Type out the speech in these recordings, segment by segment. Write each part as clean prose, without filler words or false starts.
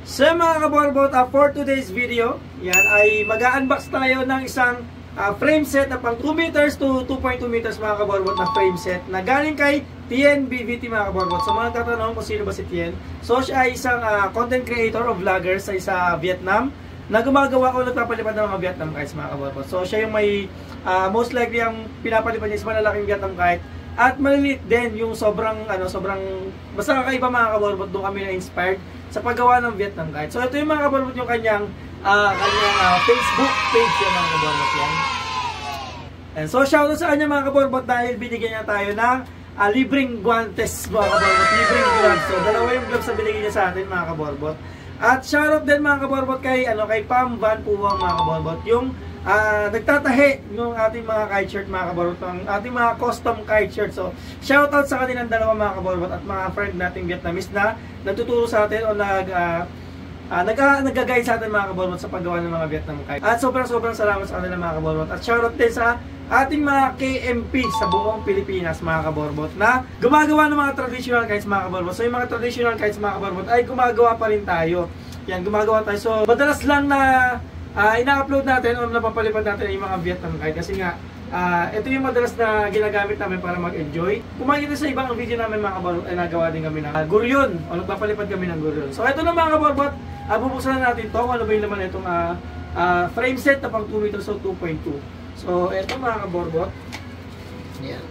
So mga kaborbot, for today's video, yan ay mag-unbox tayo ng isang frame set na pang 2 meters to 2.2 meters mga kaborbot na frame set na galing kay Tien BVT mga kaborbot. So mga tatanong kung sino ba si Tien? So siya ay isang content creator o vlogger sa Vietnam na gumagawa o nagpapalipad ng mga Vietnam kites mga kaborbot. So siya yung may most likely ang pinapalipad niya is malalaking Vietnam kite. At maliliit din yung sobrang basta kakaiba mga kaborbot, doon kami na-inspired sa paggawa ng Vietnam kite. So ito yung mga kaborbot yung kanyang Facebook page yung mga kaborbot yan. And so shoutout sa kanya mga kaborbot dahil binigyan niya tayo ng libreng guantes mga kaborbot, libreng gloves. So dalawa yung gloves na binigyan niya sa atin mga kaborbot. At shoutout din mga kaborbot kay Pam Van Puwang mga kaborbot, yung nagtatahi yung ating mga kite shirt mga kaborbot, ang ating mga custom kite shirt. So shoutout sa kanilang dalawa mga kaborbot at mga friend nating Vietnamese na nagtuturo sa atin o nag-guide sa atin mga kaborbot sa paggawa ng mga Vietnam kite. At sobrang salamat sa kanila mga kaborbot. At shoutout din sa ating mga KMP sa buong Pilipinas mga kaborbot na gumagawa ng mga traditional kites mga kaborbot. So yung mga traditional kites mga kaborbot ay gumagawa pa rin tayo. Yan, gumagawa tayo. So madalas lang na ina-upload natin o napapalipad natin yung mga Vietnam kite kasi nga ito yung madalas na ginagamit namin para mag-enjoy. Kung makikita sa ibang video namin mga kaborbot ay nagawa din kami ng guryon o nagpapalipad kami ng guryon. So ito na mga kaborbot, bubuksan na natin to kung ano ba yung laman itong frame set na pang 2 meters o 2.2. So ito mga kaborbot, yan.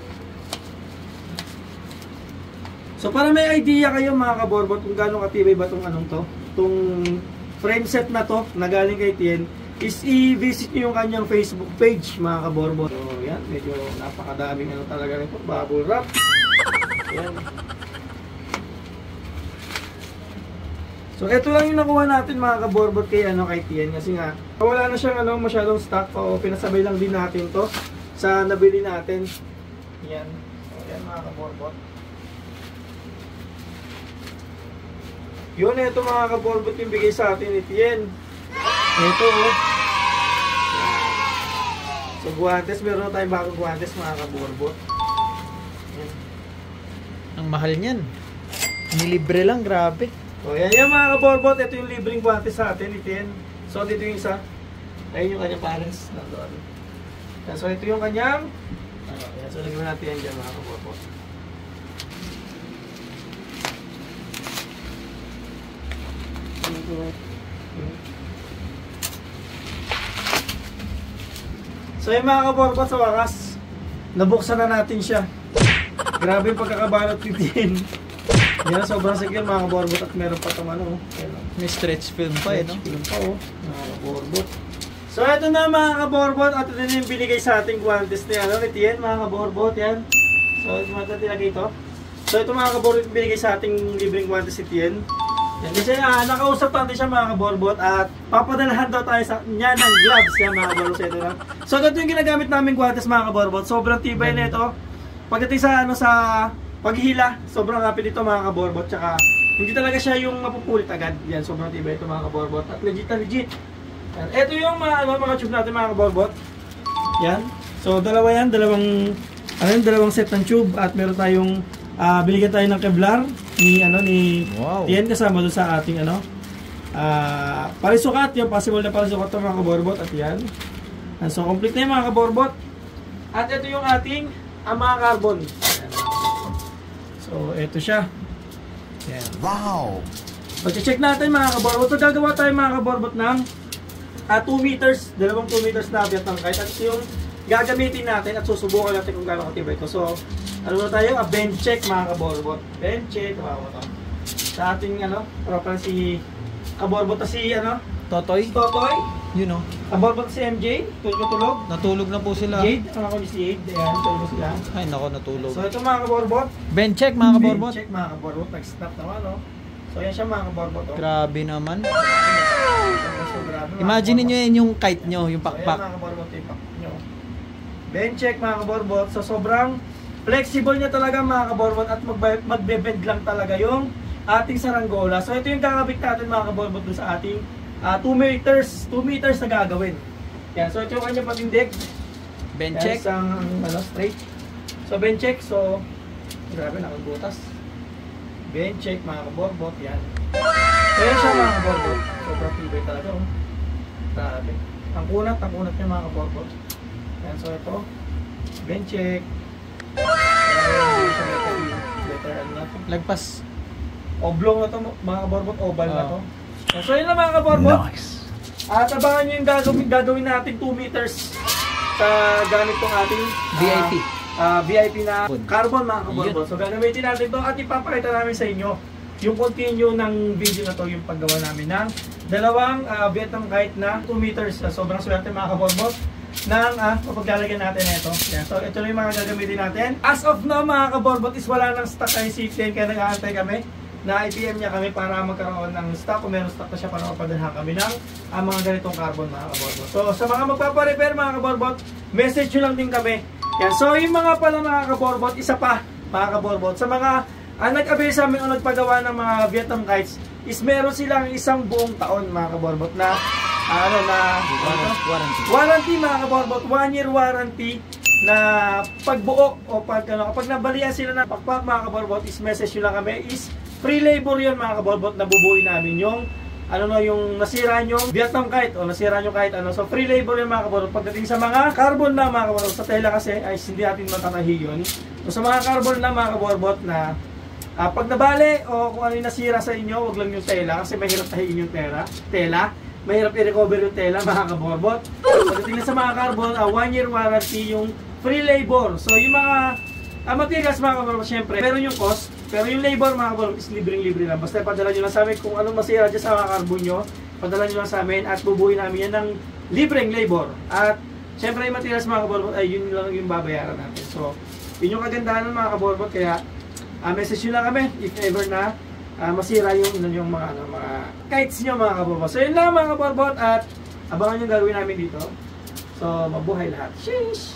So para may idea kayo mga kaborbot kung gaano katibay ba itong itong frame set na to na galing kay Tien, is i-visit nyo yung kanyang Facebook page mga kaborbot. So yan, medyo napakadaming talaga nito, bubble wrap. Yan. So ito lang yung nakuha natin mga kaborbot kay kay Tien kasi nga wala na siyang masyadong stock o pinasabay lang din natin to sa nabili natin. Yan. So yan mga kaborbot. Yun, ito mga kaborbot yung bigay sa atin ni Tien. Ito So guantes, meron na tayong bagong guantes mga kaborbot. Yan. Ang mahal niyan. Nilibre lang, grabe. So yan yung mga kaborbot, ito yung libreng guantes sa atin ni Tien. So dito yung isa. Ayun yung kanyang parents. So ito yung kanyang so lagyan natin yan dyan mga kaborbot. So yung mga kaborbot, sa wakas nabuksan na natin siya. Grabe yung pagkakabalot ni Tien. Yan, sobrang secure mga kaborbot at meron pa itong may stretch film pa no? Film pa mga kaborbot. So ito na mga kaborbot at ito na yung binigay sa ating guantes ni Tien mga kaborbot. Yan. So ito mga tinagay ito. So ito mga kaborbot binigay sa ating libreng guantes si Tien. Yan, kasi nakausap natin siya mga kaborbot at papadalahan daw tayo sa niya ng gloves yan mga kaborbot. Ito na. So ito yung ginagamit namin guantes mga kaborbot. Sobrang tibay na ito. Pagdating sa paghihila, sobrang rapid ito mga kaborbot. Tsaka hindi talaga siya yung mapupulit agad. Yan, sobrang tibay ito mga kaborbot. At legit na legit. Yan. Ito yung mga tube natin mga kaborbot. Yan. So dalawa yan, dalawang set ng tube at meron tayong binigyan tayo ng Kevlar ni Tien kasama doon sa ating parisukat, yung possible na parisukat ng mga kaborbot at yan. And so complete na yung mga kaborbot. At ito yung ating mga carbon. So ito siya. Yan. Wow! Pag-check natin mga kaborbot, so gagawa tayo mga kaborbot ng 2 meters, dalawang 2 meters na Vietnam kite. At yung gagamitin natin at susubukan natin kung gaano katibay ito. So ano na tayo? Bench check mga kaborbot. Bench check. Sa ating proper si kaborbot na si Totoy? Totoy. You know. Kaborbot si MJ. Tulog. Natulog na po sila. Jade. Ako ni si Jade. Ayan. Tulog sila. Ay nako, natulog. So ito mga kaborbot. Bench check mga kaborbot. Bench check mga kaborbot. Nag-snap naman So yan siya mga kaborbot. Grabe naman. So, grabe, imagine niyo yan yung kite nyo, yung pakpak. So yan mga kaborbot, yung pakpak nyo. Bench check mga kaborbot. So sobrang flexible niya talaga mga kaborbot at magbe-bend lang talaga yung ating saranggola. So ito yung kakabit natin mga kaborbot dun sa ating 2 meters na gagawin. Yan, so ito yung kanyang patindig. Bench check. Isang straight. So bench check, so grabe nakabutas. Bench check mga kaborbot, yan. Kaya siya mga kaborbot. Sobrang tibay talaga. Oh. Grabe. Ang kunat niya mga kaborbot. Yan, so ito. Bench check. Lagpas. Oblong na to mga kaborbot. Oval na to. So yun lang mga kaborbot. Nice. At abangan nyo yung gagawin natin 2 meters sa gamit tong ating VIP. VIP na carbon mga kaborbot. So gagamitin natin to at ipapakita namin sa inyo yung continue ng video na to, yung paggawa namin ng dalawang Vietnam kite na 2 meters. Sobrang swerte mga kaborbot ng paglalagyan natin ito. Yan. So ito na yung mga gagamitin natin. As of now mga kaborbot is wala nang stock kay Safety, kaya nag-aantay kami na i-PM niya kami para magkaroon ng stock. Kung meron stock na siya para mapadalhan kami ng mga ganitong carbon mga kaborbot. So sa mga magpapa-repair mga kaborbot, message nyo lang din kami. Yan. So yung mga pala mga kaborbot, isa pa mga kaborbot, sa mga nag-avail sa amin o nagpagawa ng mga Vietnam kites, is meron silang isang buong taon mga kaborbot na warranty mga kaborbot, 1 year warranty na pagbuo o kapag nabalian sila ng pakpak mga kaborbot, is message nyo lang kami, is free labor yun mga kaborbot, na bubuin namin yung yung nasira nyo Vietnam kite o nasira nyo kahit so free labor yun mga kaborbot. Pagdating sa mga carbon na mga kaborbot, sa tela kasi ay hindi natin matatahi yun. So sa mga carbon na mga kaborbot na pag nabali o kung ano yung nasira sa inyo, wag lang yung tela kasi mahirap tahiin yung tela. Mahirap i-recover yung tela mga kaborbot. Pagdating na sa mga carbon, 1 year warranty yung free labor. So yung mga materials mga kaborbot, syempre meron yung cost, pero yung labor mga kaborbot is libreng-libre lang. Basta padala nyo lang sa amin kung anong masira dyan sa mga carbon nyo, padala nyo lang sa amin at bubuhin namin yan ng libreng labor. At syempre yung materials mga kaborbot ay yun lang yung babayaran natin. So yun yung kagandahan ng mga kaborbot, kaya message nyo lang kami if ever na masira yung mga kites nyo mga kaborbot. So yun lang mga kaborbot, at abangan yung gagawin namin dito. So mabuhay lahat. Sheesh!